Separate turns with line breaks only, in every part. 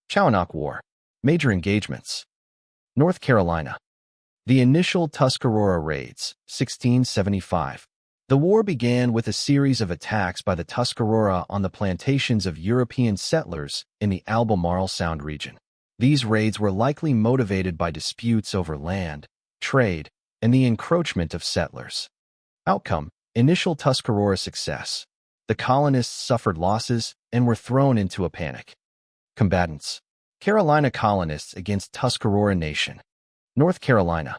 Chowanoc War. Major engagements. North Carolina. The initial Tuscarora raids, 1675. The war began with a series of attacks by the Tuscarora on the plantations of European settlers in the Albemarle Sound region. These raids were likely motivated by disputes over land, trade, and the encroachment of settlers. Outcome: initial Tuscarora success. The colonists suffered losses and were thrown into a panic. Combatants: Carolina colonists against Tuscarora Nation. North Carolina.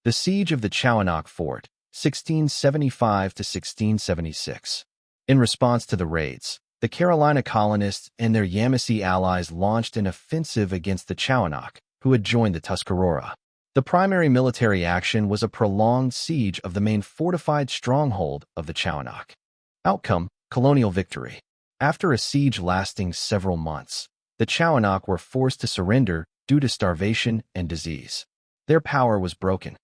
The Siege of the Chowanoc Fort, 1675 to 1676. In response to the raids, the Carolina colonists and their Yamasee allies launched an offensive against the Chowanoc, who had joined the Tuscarora. The primary military action was a prolonged siege of the main fortified stronghold of the Chowanoc. Outcome: colonial victory. After a siege lasting several months, the Chowanoc were forced to surrender due to starvation and disease. Their power was broken.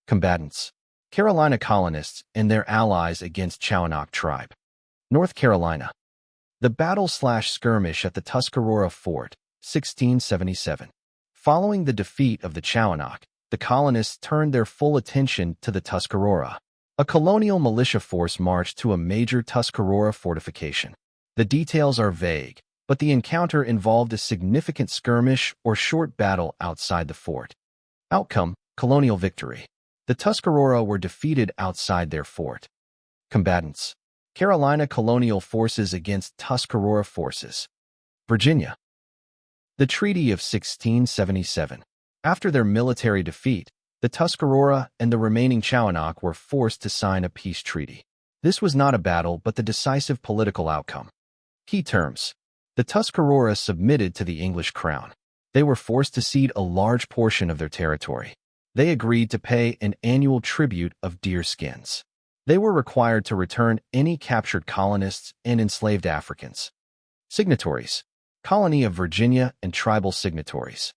Combatants: Carolina colonists and their allies against Chowanoc tribe. North Carolina. The battle/skirmish at the Tuscarora Fort, 1677. Following the defeat of the Chowanoc, the colonists turned their full attention to the Tuscarora. A colonial militia force marched to a major Tuscarora fortification. The details are vague, but the encounter involved a significant skirmish or short battle outside the fort. Outcome: colonial victory. The Tuscarora were defeated outside their fort. Combatants: Carolina colonial forces against Tuscarora forces. Virginia. The Treaty of 1677. After their military defeat, the Tuscarora and the remaining Chowanoc were forced to sign a peace treaty. This was not a battle but the decisive political outcome. Key terms: the Tuscarora submitted to the English crown. They were forced to cede a large portion of their territory. They agreed to pay an annual tribute of deer skins. They were required to return any captured colonists and enslaved Africans. Signatories: Colony of Virginia and tribal signatories.